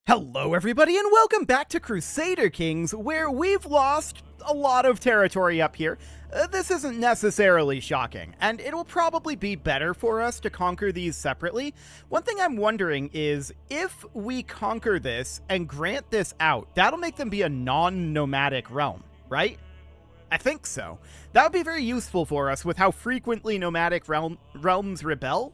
Hello everybody and welcome back to Crusader Kings, where we've lost a lot of territory up here. This isn't necessarily shocking, and it'll probably be better for us to conquer these separately. One thing I'm wondering is, if we conquer this and grant this out, that'll make them be a non-nomadic realm, right? I think so. That would be very useful for us with how frequently nomadic realms rebel,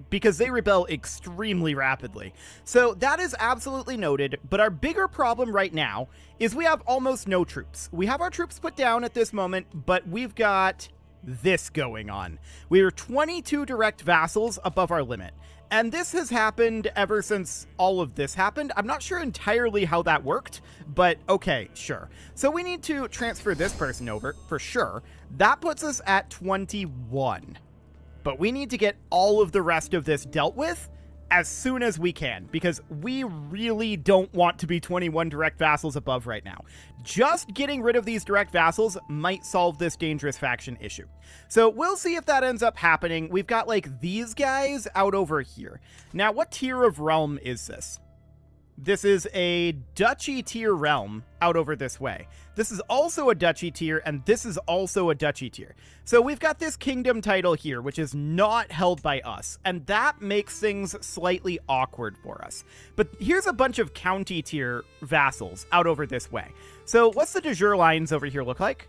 because they rebel extremely rapidly. So that is absolutely noted, but our bigger problem right now is we have almost no troops. We have our troops put down at this moment, but we've got this going on. We are 22 direct vassals above our limit. And this has happened ever since all of this happened. I'm not sure entirely how that worked, but okay, sure. So we need to transfer this person over, for sure. That puts us at 21. But we need to get all of the rest of this dealt with as soon as we can, because we really don't want to be 21 direct vassals above right now. Just getting rid of these direct vassals might solve this dangerous faction issue. So we'll see if that ends up happening. We've got like these guys out over here. Now, what tier of realm is this? This is a duchy tier realm out over this way. This is also a duchy tier, and this is also a duchy tier. So we've got this kingdom title here, which is not held by us, and that makes things slightly awkward for us. But here's a bunch of county tier vassals out over this way. So what's the de jure lines over here look like?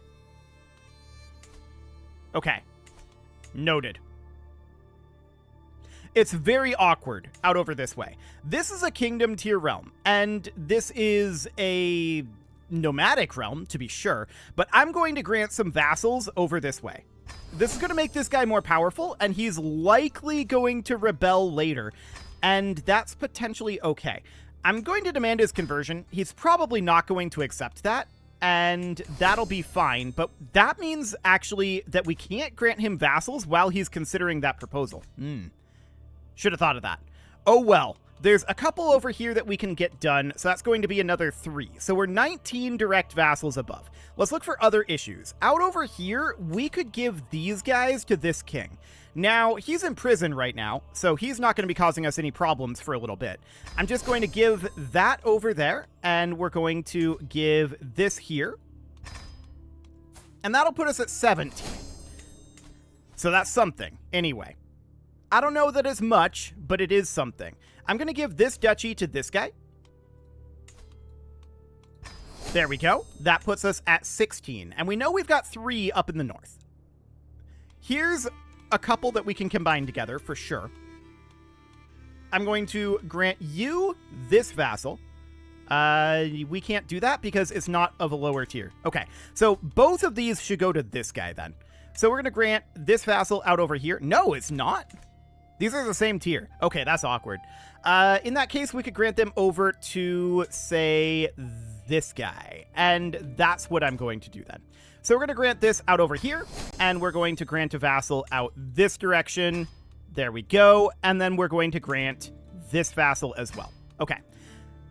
Okay. Noted. It's very awkward out over this way. This is a kingdom tier realm, and this is a nomadic realm, to be sure, but I'm going to grant some vassals over this way. This is going to make this guy more powerful, and he's likely going to rebel later, and that's potentially okay. I'm going to demand his conversion. He's probably not going to accept that, and that'll be fine, but that means actually that we can't grant him vassals while he's considering that proposal. Should have thought of that. Oh well, there's a couple over here that we can get done, so that's going to be another 3. So we're 19 direct vassals above. Let's look for other issues. Out over here, we could give these guys to this king. Now, he's in prison right now, so he's not going to be causing us any problems for a little bit. I'm just going to give that over there, and we're going to give this here. And that'll put us at 17. So that's something, anyway. I don't know that it's much, but it is something. I'm going to give this duchy to this guy. There we go. That puts us at 16. And we know we've got 3 up in the north. Here's a couple that we can combine together for sure. I'm going to grant you this vassal. We can't do that because it's not of a lower tier. Okay, so both of these should go to this guy then. So we're going to grant this vassal out over here. No, it's not. These are the same tier. Okay, that's awkward. In that case, we could grant them over to, say, this guy. And that's what I'm going to do then. So we're going to grant this out over here, and we're going to grant a vassal out this direction. There we go. And then we're going to grant this vassal as well. Okay,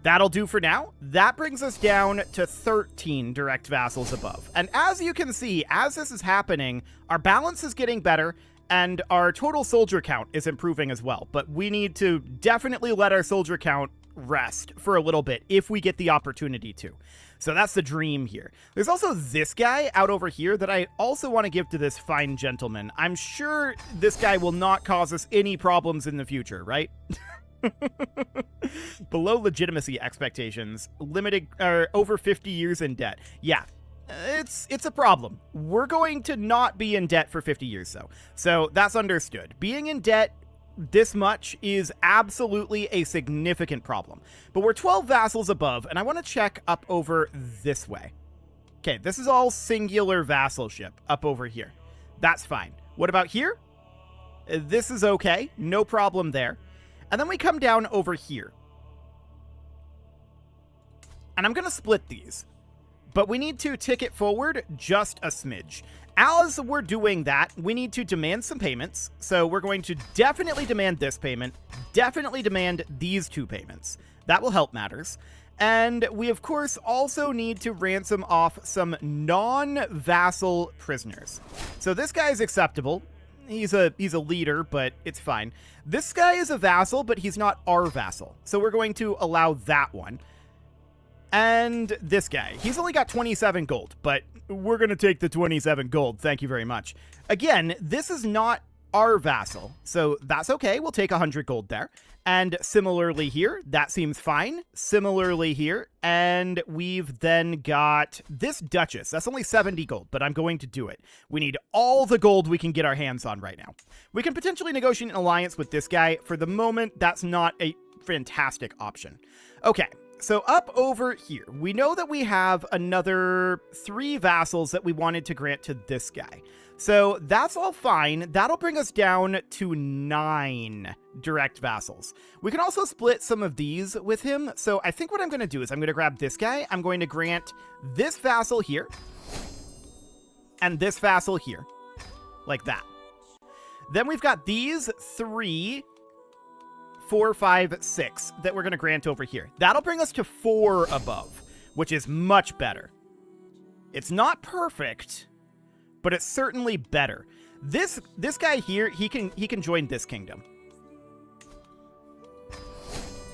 that'll do for now. That brings us down to 13 direct vassals above. And as you can see, as this is happening, our balance is getting better, and our total soldier count is improving as well. But we need to definitely let our soldier count rest for a little bit if we get the opportunity to. So that's the dream here. There's also this guy out over here that I also want to give to this fine gentleman. I'm sure this guy will not cause us any problems in the future, right? Below legitimacy expectations, limited or over 50 years in debt. Yeah. It's a problem. We're going to not be in debt for 50 years, though. So that's understood. Being in debt this much is absolutely a significant problem. But we're 12 vassals above, and I want to check up over this way. Okay, this is all singular vassalship up over here. That's fine. What about here? This is okay. No problem there. And then we come down over here. And I'm going to split these. But we need to tick it forward just a smidge. As we're doing that, we need to demand some payments. So we're going to definitely demand this payment, definitely demand these 2 payments. That will help matters. And we, of course, also need to ransom off some non-vassal prisoners. So this guy is acceptable. he's a leader, but it's fine. This guy is a vassal, but he's not our vassal. So we're going to allow that one. And this guy, he's only got 27 gold, but we're going to take the 27 gold. Thank you very much. Again, this is not our vassal, so that's okay. We'll take 100 gold there. And similarly here, that seems fine. Similarly here, and we've then got this duchess. That's only 70 gold, but I'm going to do it. We need all the gold we can get our hands on right now. We can potentially negotiate an alliance with this guy. For the moment, that's not a fantastic option. Okay. So up over here, we know that we have another 3 vassals that we wanted to grant to this guy. So that's all fine. That'll bring us down to 9 direct vassals. We can also split some of these with him. So I think what I'm going to do is I'm going to grab this guy. I'm going to grant this vassal here and this vassal here, like that. Then we've got these 3, 4, 5, 6 that we're going to grant over here. That'll bring us to 4 above, which is much better. It's not perfect, but it's certainly better. This guy here, he can join this kingdom.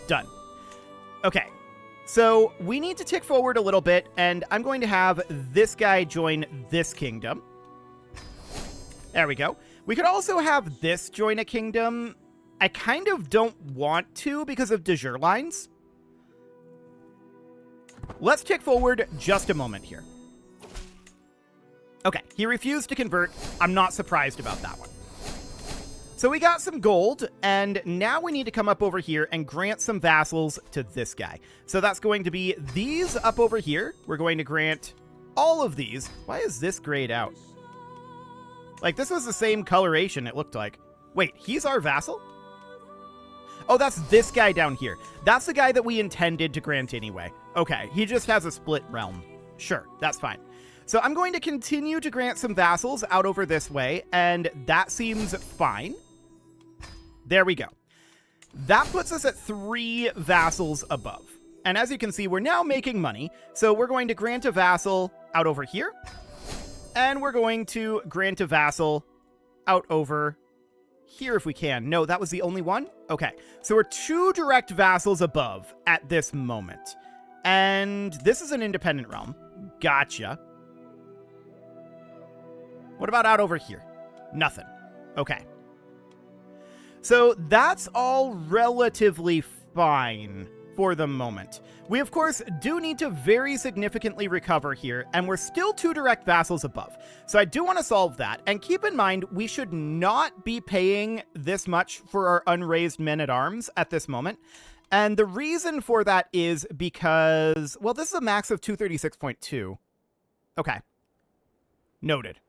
Done. Okay. So we need to tick forward a little bit, and I'm going to have this guy join this kingdom. There we go. We could also have this join a kingdom. I kind of don't want to because of de jure lines. Let's tick forward just a moment here. Okay, he refused to convert. I'm not surprised about that one. So we got some gold, and now we need to come up over here and grant some vassals to this guy. So that's going to be these up over here. We're going to grant all of these. Why is this grayed out? Like, this was the same coloration, it looked like. Wait, he's our vassal? Oh, that's this guy down here. That's the guy that we intended to grant anyway. Okay, he just has a split realm. Sure, that's fine. So I'm going to continue to grant some vassals out over this way, and that seems fine. There we go. That puts us at 3 vassals above. And as you can see, we're now making money. So we're going to grant a vassal out over here. And we're going to grant a vassal out over here if we can. No, that was the only one? Okay. So we're 2 direct vassals above at this moment. And this is an independent realm. Gotcha. What about out over here? Nothing. Okay. So that's all relatively fine for the moment. We, of course, do need to very significantly recover here, and we're still 2 direct vassals above. So I do want to solve that. And keep in mind, we should not be paying this much for our unraised men-at-arms at this moment. And the reason for that is because, well, this is a max of 236.2. Okay. Noted.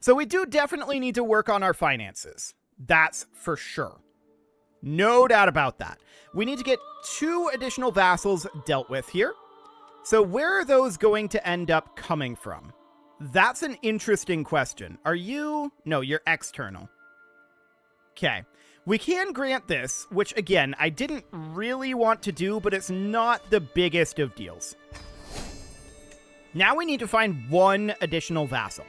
So we do definitely need to work on our finances. That's for sure. No doubt about that. We need to get 2 additional vassals dealt with here. So where are those going to end up coming from? That's an interesting question. Are you? No, you're external. Okay. We can grant this, which again, I didn't really want to do, but it's not the biggest of deals. Now we need to find 1 additional vassal.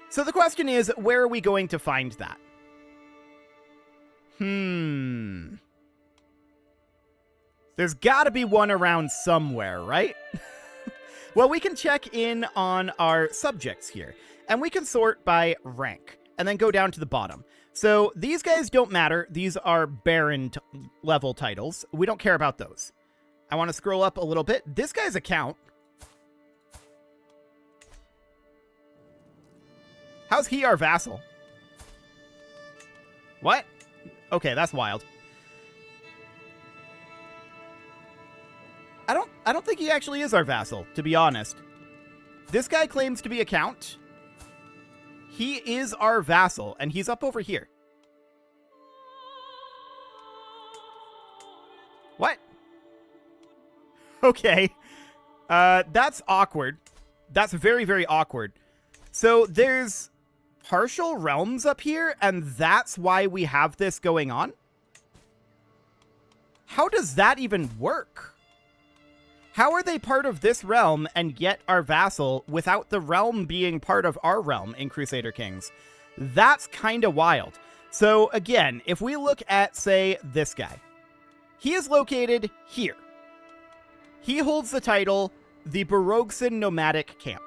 So the question is, where are we going to find that? There's got to be one around somewhere, right? Well, we can check in on our subjects here, and we can sort by rank, and then go down to the bottom. So these guys don't matter. These are Baron level titles. We don't care about those. I want to scroll up a little bit. This guy's account. How's he our vassal? What? Okay, that's wild. I don't think he actually is our vassal, to be honest. This guy claims to be a count. He is our vassal, and he's up over here. What? Okay. That's awkward. That's very, very awkward. So there's partial realms up here, and that's why we have this going on? How does that even work? How are they part of this realm and yet our vassal without the realm being part of our realm in Crusader Kings? That's kind of wild. So again, if we look at, say, this guy, he is located here. He holds the title, the Barogsan Nomadic Camp.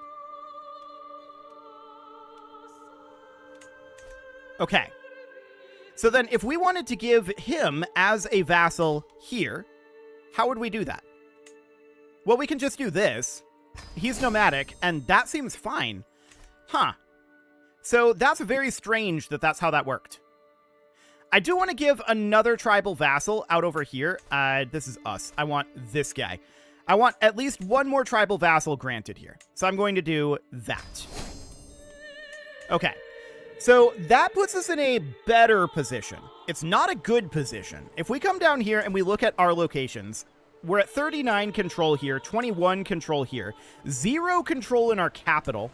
Okay. So then if we wanted to give him as a vassal here, how would we do that? Well, we can just do this. He's nomadic, and that seems fine. Huh. So that's very strange that that's how that worked. I do want to give another tribal vassal out over here. This is us. I want this guy. I want at least one more tribal vassal granted here. So I'm going to do that. Okay. So that puts us in a better position. It's not a good position. If we come down here and we look at our locations, we're at 39 control here, 21 control here, 0 control in our capital,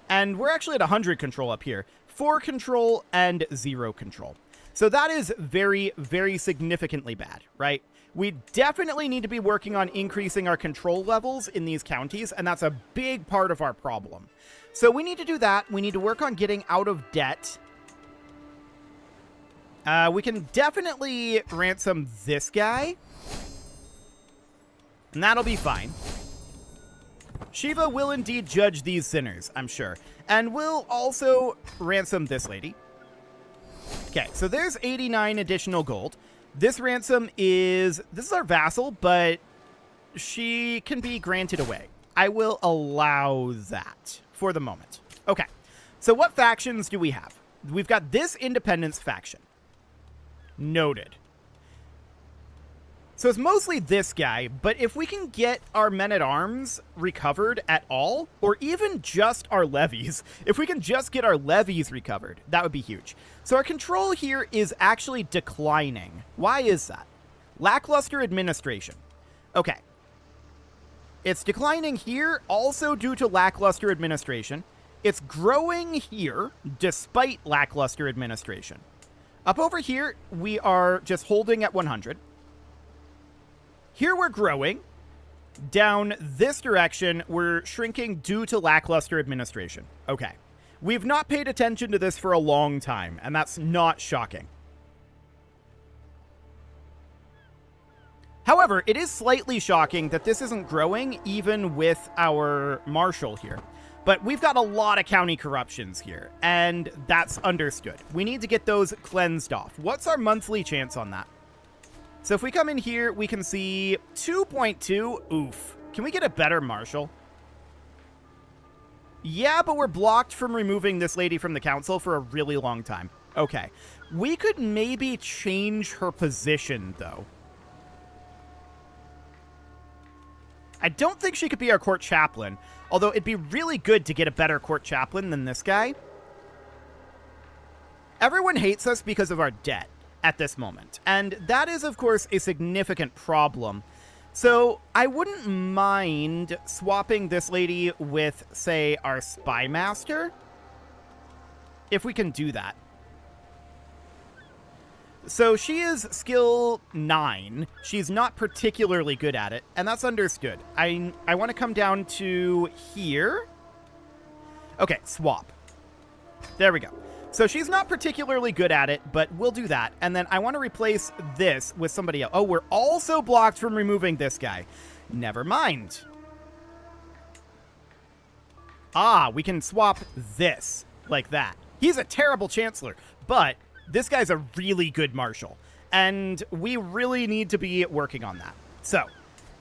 and we're actually at 100 control up here, 4 control and 0 control. So that is very, very significantly bad, right? We definitely need to be working on increasing our control levels in these counties, and that's a big part of our problem. So we need to do that. We need to work on getting out of debt. We can definitely ransom this guy. And that'll be fine. Shiva will indeed judge these sinners, I'm sure. And we'll also ransom this lady. Okay, so there's 89 additional gold. This ransom is... This is our vassal, but she can be granted away. I will allow that for the moment. Okay, so what factions do we have? We've got this independence faction. Noted. So it's mostly this guy, but if we can get our men-at-arms recovered at all, or even just our levies, if we can just get our levies recovered, that would be huge. So our control here is actually declining. Why is that? Lackluster administration. Okay. It's declining here, also due to lackluster administration. It's growing here, despite lackluster administration. Up over here, we are just holding at 100. Here we're growing. Down this direction, we're shrinking due to lackluster administration. Okay. We've not paid attention to this for a long time, and that's not shocking. However, it is slightly shocking that this isn't growing even with our marshal here. But we've got a lot of county corruptions here, and that's understood. We need to get those cleansed off. What's our monthly chance on that? So if we come in here, we can see 2.2. Oof. Can we get a better marshal? Yeah, but we're blocked from removing this lady from the council for a really long time. Okay. We could maybe change her position, though. I don't think she could be our court chaplain, although it'd be really good to get a better court chaplain than this guy. Everyone hates us because of our debt at this moment, and that is, of course, a significant problem. So I wouldn't mind swapping this lady with, say, our spy master, if we can do that. So she is skill 9. She's not particularly good at it, and that's understood. I want to come down to here. Okay, swap. There we go. So she's not particularly good at it, but we'll do that. And then I want to replace this with somebody else. Oh, we're also blocked from removing this guy. Never mind. Ah, we can swap this like that. He's a terrible chancellor, but this guy's a really good marshal, and we really need to be working on that. So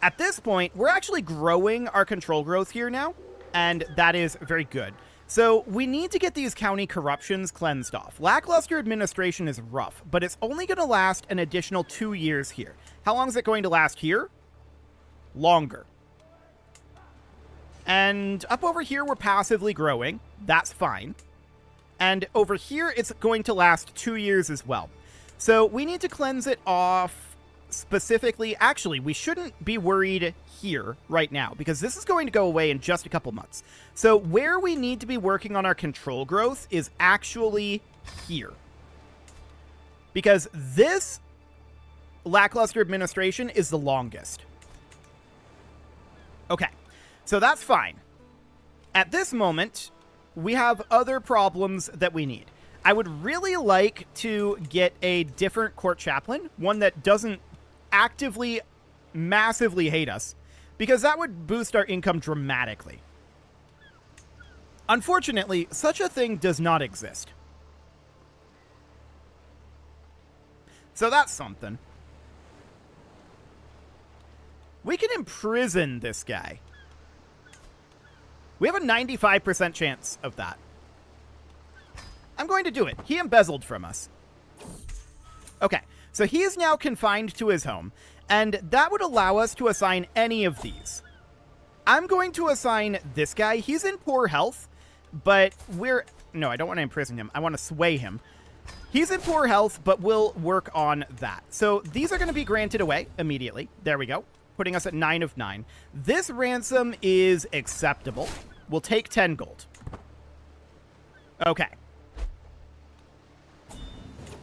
at this point, we're actually growing our control growth here now, and that is very good. So we need to get these county corruptions cleansed off. Lackluster administration is rough, but it's only going to last an additional 2 years here. How long is it going to last here? Longer. And up over here, we're passively growing. That's fine. And over here, it's going to last 2 years as well. So we need to cleanse it off specifically. Actually, we shouldn't be worried here right now, because this is going to go away in just a couple months. So where we need to be working on our control growth is actually here. Because this lackluster administration is the longest. Okay, so that's fine. At this moment, we have other problems that we need. I would really like to get a different court chaplain, one that doesn't actively, massively hate us, because that would boost our income dramatically. Unfortunately, such a thing does not exist. So that's something. We can imprison this guy. We have a 95% chance of that. I'm going to do it. He embezzled from us. Okay, so he is now confined to his home, and that would allow us to assign any of these. I'm going to assign this guy. He's in poor health, but we're... No, I don't want to imprison him. I want to sway him. He's in poor health, but we'll work on that. So these are going to be granted away immediately. There we go. Putting us at 9 of 9. This ransom is acceptable. We'll take 10 gold. Okay.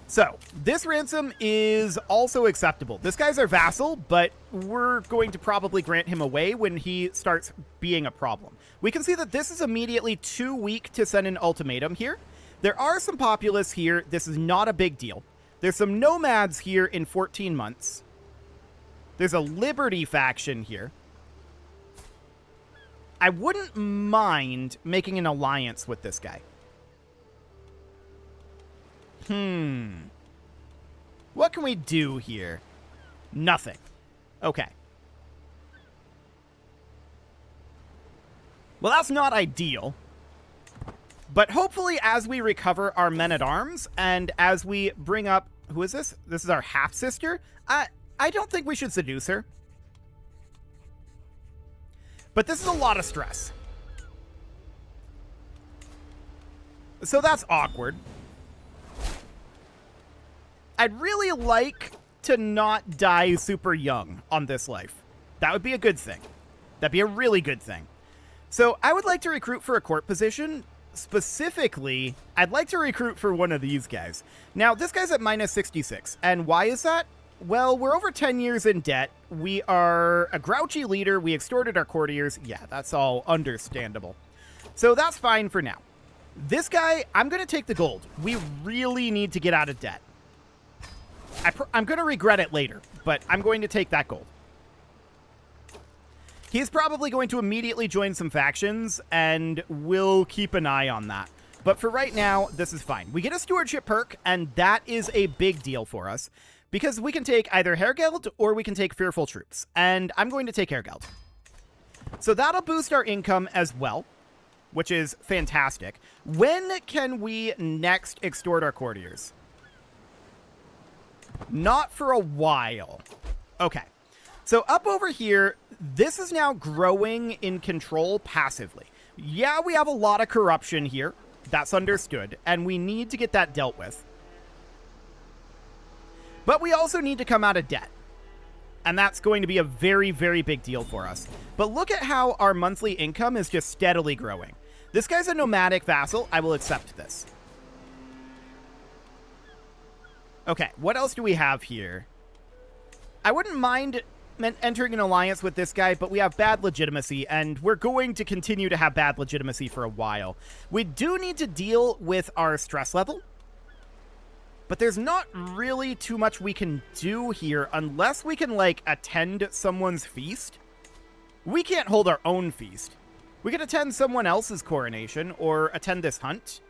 So, this ransom is also acceptable. This guy's our vassal, but we're going to probably grant him away when he starts being a problem. We can see that this is immediately too weak to send an ultimatum here. There are some populace here. This is not a big deal. There's some nomads here in 14 months. There's a Liberty faction here. I wouldn't mind making an alliance with this guy. What can we do here? Nothing. Okay. Well, that's not ideal. But hopefully as we recover our men-at-arms and as we bring up... Who is this? This is our half-sister? I don't think we should seduce her. But this is a lot of stress. So that's awkward. I'd really like to not die super young on this life. That would be a good thing. That'd be a really good thing. So I would like to recruit for a court position. Specifically, I'd like to recruit for one of these guys. Now, this guy's at minus 66. And why is that? Well, we're over 10 years in debt. We are a grouchy leader. We extorted our courtiers. Yeah, that's all understandable. So that's fine for now. This guy, I'm going to take the gold. We really need to get out of debt. I'm going to regret it later, but I'm going to take that gold. He's probably going to immediately join some factions, and we'll keep an eye on that. But for right now, this is fine. We get a stewardship perk, and that is a big deal for us, because we can take either Hergeld or we can take Fearful Troops, and I'm going to take Hergeld. So that'll boost our income as well, which is fantastic. When can we next extort our courtiers? Not for a while. Okay. So up over here, this is now growing in control passively. Yeah, we have a lot of corruption here. That's understood. And we need to get that dealt with. But we also need to come out of debt. And that's going to be a very, very big deal for us. But look at how our monthly income is just steadily growing. This guy's a nomadic vassal. I will accept this. Okay, what else do we have here? I wouldn't mind entering an alliance with this guy, but we have bad legitimacy, and we're going to continue to have bad legitimacy for a while. We do need to deal with our stress level, but there's not really too much we can do here unless we can, like, attend someone's feast. We can't hold our own feast. We can attend someone else's coronation or attend this hunt.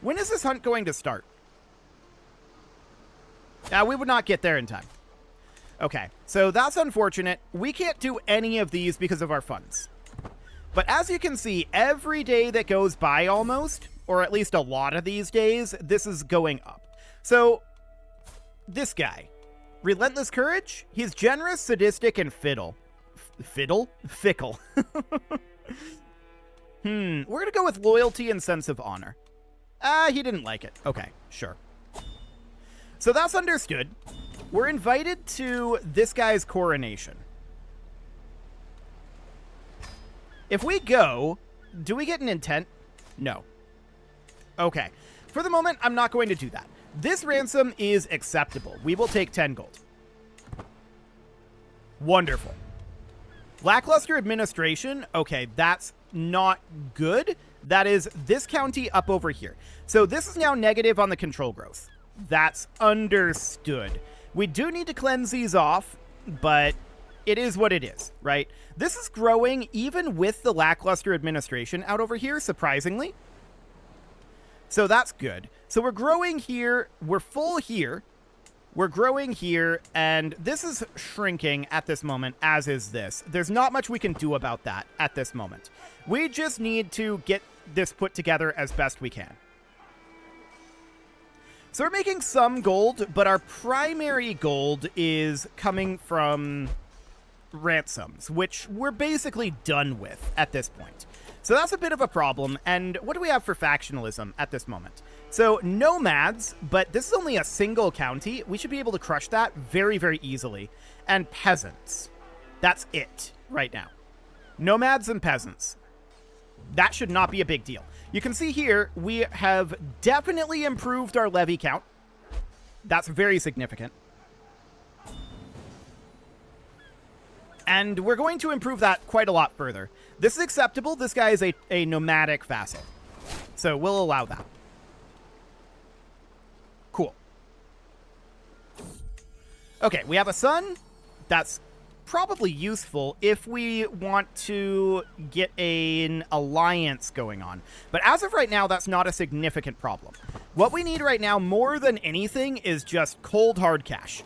When is this hunt going to start? We would not get there in time. Okay, so that's unfortunate. We can't do any of these because of our funds. But as you can see, every day that goes by almost, or at least a lot of these days, this is going up. So, this guy. Relentless courage? He's generous, sadistic, and fickle. Fickle? We're gonna go with loyalty and sense of honor. He didn't like it. Okay, sure. So that's understood. We're invited to this guy's coronation. If we go, do we get an intent? No. Okay. For the moment, I'm not going to do that. This ransom is acceptable. We will take 10 gold. Wonderful. Lackluster administration. Okay, that's not good. That is this county up over here. So this is now negative on the control growth. That's understood. We do need to cleanse these off, but it is what it is, right? This is growing even with the lackluster administration out over here, surprisingly. So that's good. So we're growing here. We're full here. We're growing here, and this is shrinking at this moment, as is this. There's not much we can do about that at this moment. We just need to get this put together as best we can. So we're making some gold, but our primary gold is coming from ransoms, which we're basically done with at this point. So that's a bit of a problem. And what do we have for factionalism at this moment? So nomads, but this is only a single county. We should be able to crush that very, very easily. And peasants. That's it right now. Nomads and peasants. That should not be a big deal. You can see here, we have definitely improved our levy count. That's very significant. And we're going to improve that quite a lot further. This is acceptable. This guy is a nomadic vassal. So we'll allow that. Cool. Okay, we have a son. That's probably useful if we want to get an alliance going on. But as of right now, that's not a significant problem. What we need right now, more than anything, is just cold hard cash.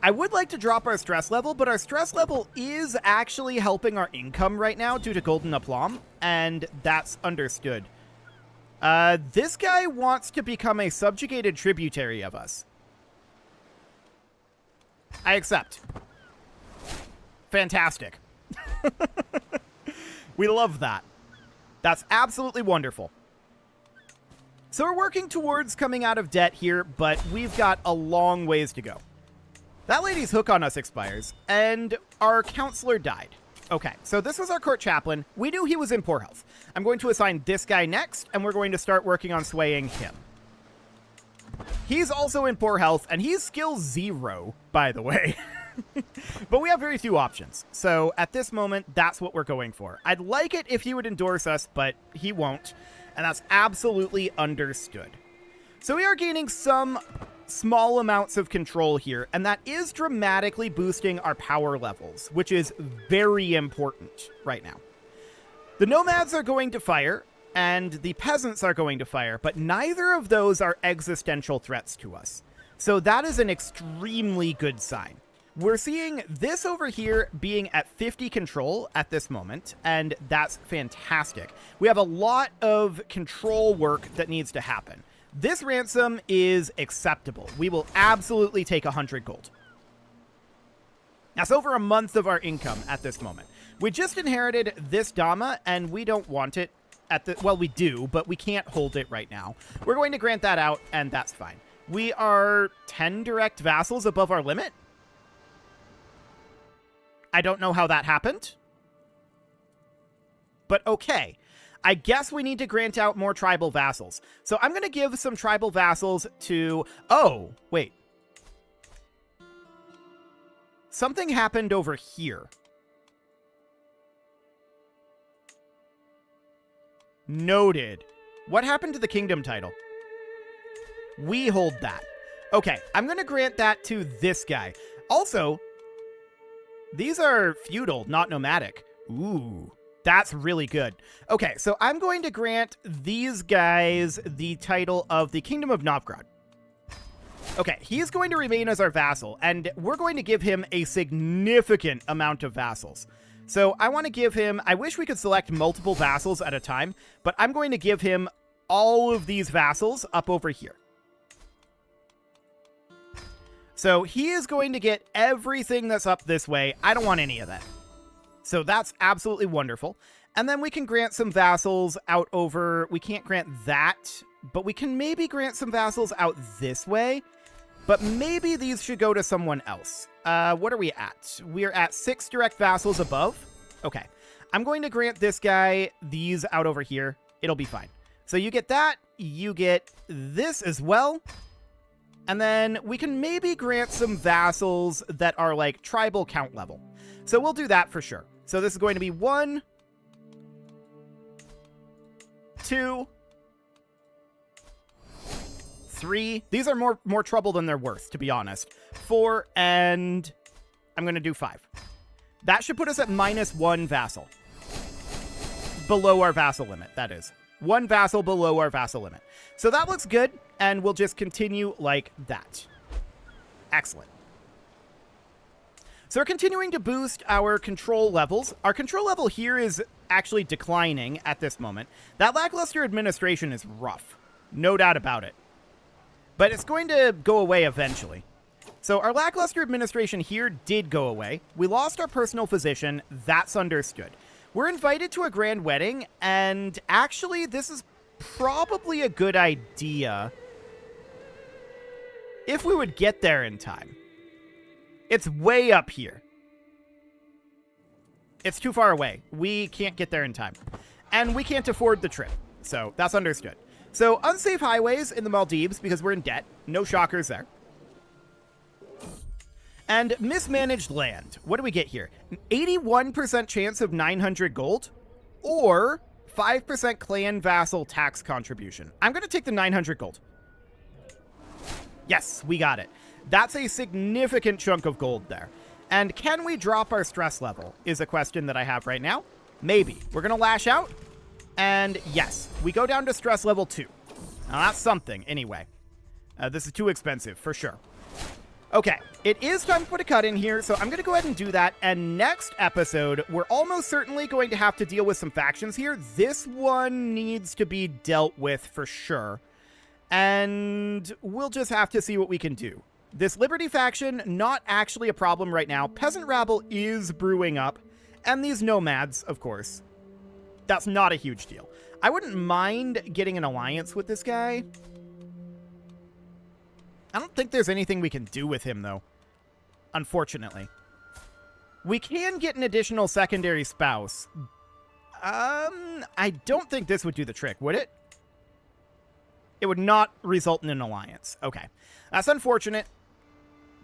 I would like to drop our stress level, but our stress level is actually helping our income right now due to golden aplomb, and that's understood. This guy wants to become a subjugated tributary of us. I accept. Fantastic. We love that. That's absolutely wonderful. So we're working towards coming out of debt here, but we've got a long ways to go. That lady's hook on us expires, and our counselor died. Okay, so this was our court chaplain. We knew he was in poor health. I'm going to assign this guy next, and we're going to start working on swaying him. He's also in poor health, and he's skill 0, by the way. But we have very few options. So at this moment, that's what we're going for. I'd like it if he would endorse us, but he won't. And that's absolutely understood. So we are gaining some small amounts of control here, and that is dramatically boosting our power levels, which is very important right now. The nomads are going to fire, and the peasants are going to fire, but neither of those are existential threats to us. So that is an extremely good sign. We're seeing this over here being at 50 control at this moment, and that's fantastic. We have a lot of control work that needs to happen. This ransom is acceptable. We will absolutely take 100 gold. That's over a month of our income at this moment. We just inherited this Dama, and we don't want it at the... Well, we do, but we can't hold it right now. We're going to grant that out, and that's fine. We are 10 direct vassals above our limit. I don't know how that happened. But okay. I guess we need to grant out more tribal vassals. So I'm going to give some tribal vassals to... Oh, wait. Something happened over here. Noted. What happened to the kingdom title? We hold that. Okay, I'm going to grant that to this guy. Also, these are feudal, not nomadic. Ooh. That's really good. Okay, so I'm going to grant these guys the title of the Kingdom of Novgorod. Okay, he's going to remain as our vassal, and we're going to give him a significant amount of vassals. So I want to give him... I wish we could select multiple vassals at a time, but I'm going to give him all of these vassals up over here. So he is going to get everything that's up this way. I don't want any of that. So that's absolutely wonderful. And then we can grant some vassals out over... We can't grant that, but we can maybe grant some vassals out this way. But maybe these should go to someone else. What are we at? We're at 6 direct vassals above. Okay. I'm going to grant this guy these out over here. It'll be fine. So you get that. You get this as well. And then we can maybe grant some vassals that are like tribal count level. So we'll do that for sure. So this is going to be 1, 2, 3. These are more trouble than they're worth, to be honest. 4, and I'm going to do 5. That should put us at -1 vassal. Below our vassal limit, that is. 1 vassal below our vassal limit. So that looks good, and we'll just continue like that. Excellent. So we're continuing to boost our control levels. Our control level here is actually declining at this moment. That lackluster administration is rough. No doubt about it. But it's going to go away eventually. So our lackluster administration here did go away. We lost our personal physician. That's understood. We're invited to a grand wedding, and actually this is probably a good idea if we would get there in time. It's way up here. It's too far away. We can't get there in time. And we can't afford the trip. So that's understood. So unsafe highways in the Maldives because we're in debt. No shockers there. And mismanaged land. What do we get here? An 81% chance of 900 gold or 5% clan vassal tax contribution. I'm going to take the 900 gold. Yes, we got it. That's a significant chunk of gold there. And can we drop our stress level is a question that I have right now. Maybe. We're going to lash out. And yes, we go down to stress level 2. Now that's something anyway. This is too expensive for sure. Okay, it is time to put a cut in here, so I'm going to go ahead and do that. And next episode, we're almost certainly going to have to deal with some factions here. This one needs to be dealt with for sure. And we'll just have to see what we can do. This Liberty faction, not actually a problem right now. Peasant rabble is brewing up. And these nomads, of course. That's not a huge deal. I wouldn't mind getting an alliance with this guy. I don't think there's anything we can do with him, though. Unfortunately. We can get an additional secondary spouse. I don't think this would do the trick, would it? It would not result in an alliance. Okay. That's unfortunate,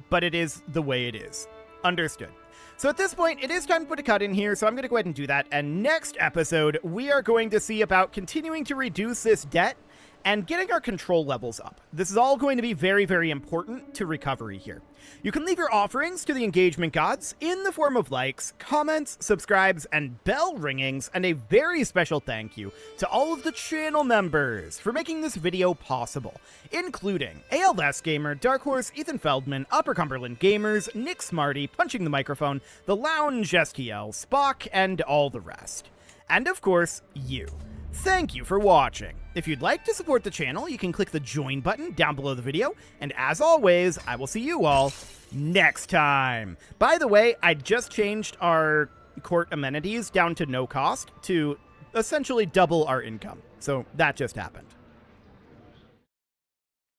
but it is the way it is. Understood. So at this point, it is time to put a cut in here, so I'm going to go ahead and do that. And next episode, we are going to see about continuing to reduce this debt and getting our control levels up. This is all going to be very, very important to recovery here. You can leave your offerings to the engagement gods in the form of likes, comments, subscribes, and bell ringings, and a very special thank you to all of the channel members for making this video possible, including ALS Gamer, Dark Horse, Ethan Feldman, Upper Cumberland Gamers, Nick Smarty, Punching the Microphone, The Lounge STL, Spock, and all the rest. And of course, you. Thank you for watching. If you'd like to support the channel, you can click the join button down below the video, and as always, I will see you all next time. By the way, I just changed our court amenities down to no cost to essentially double our income, so that just happened.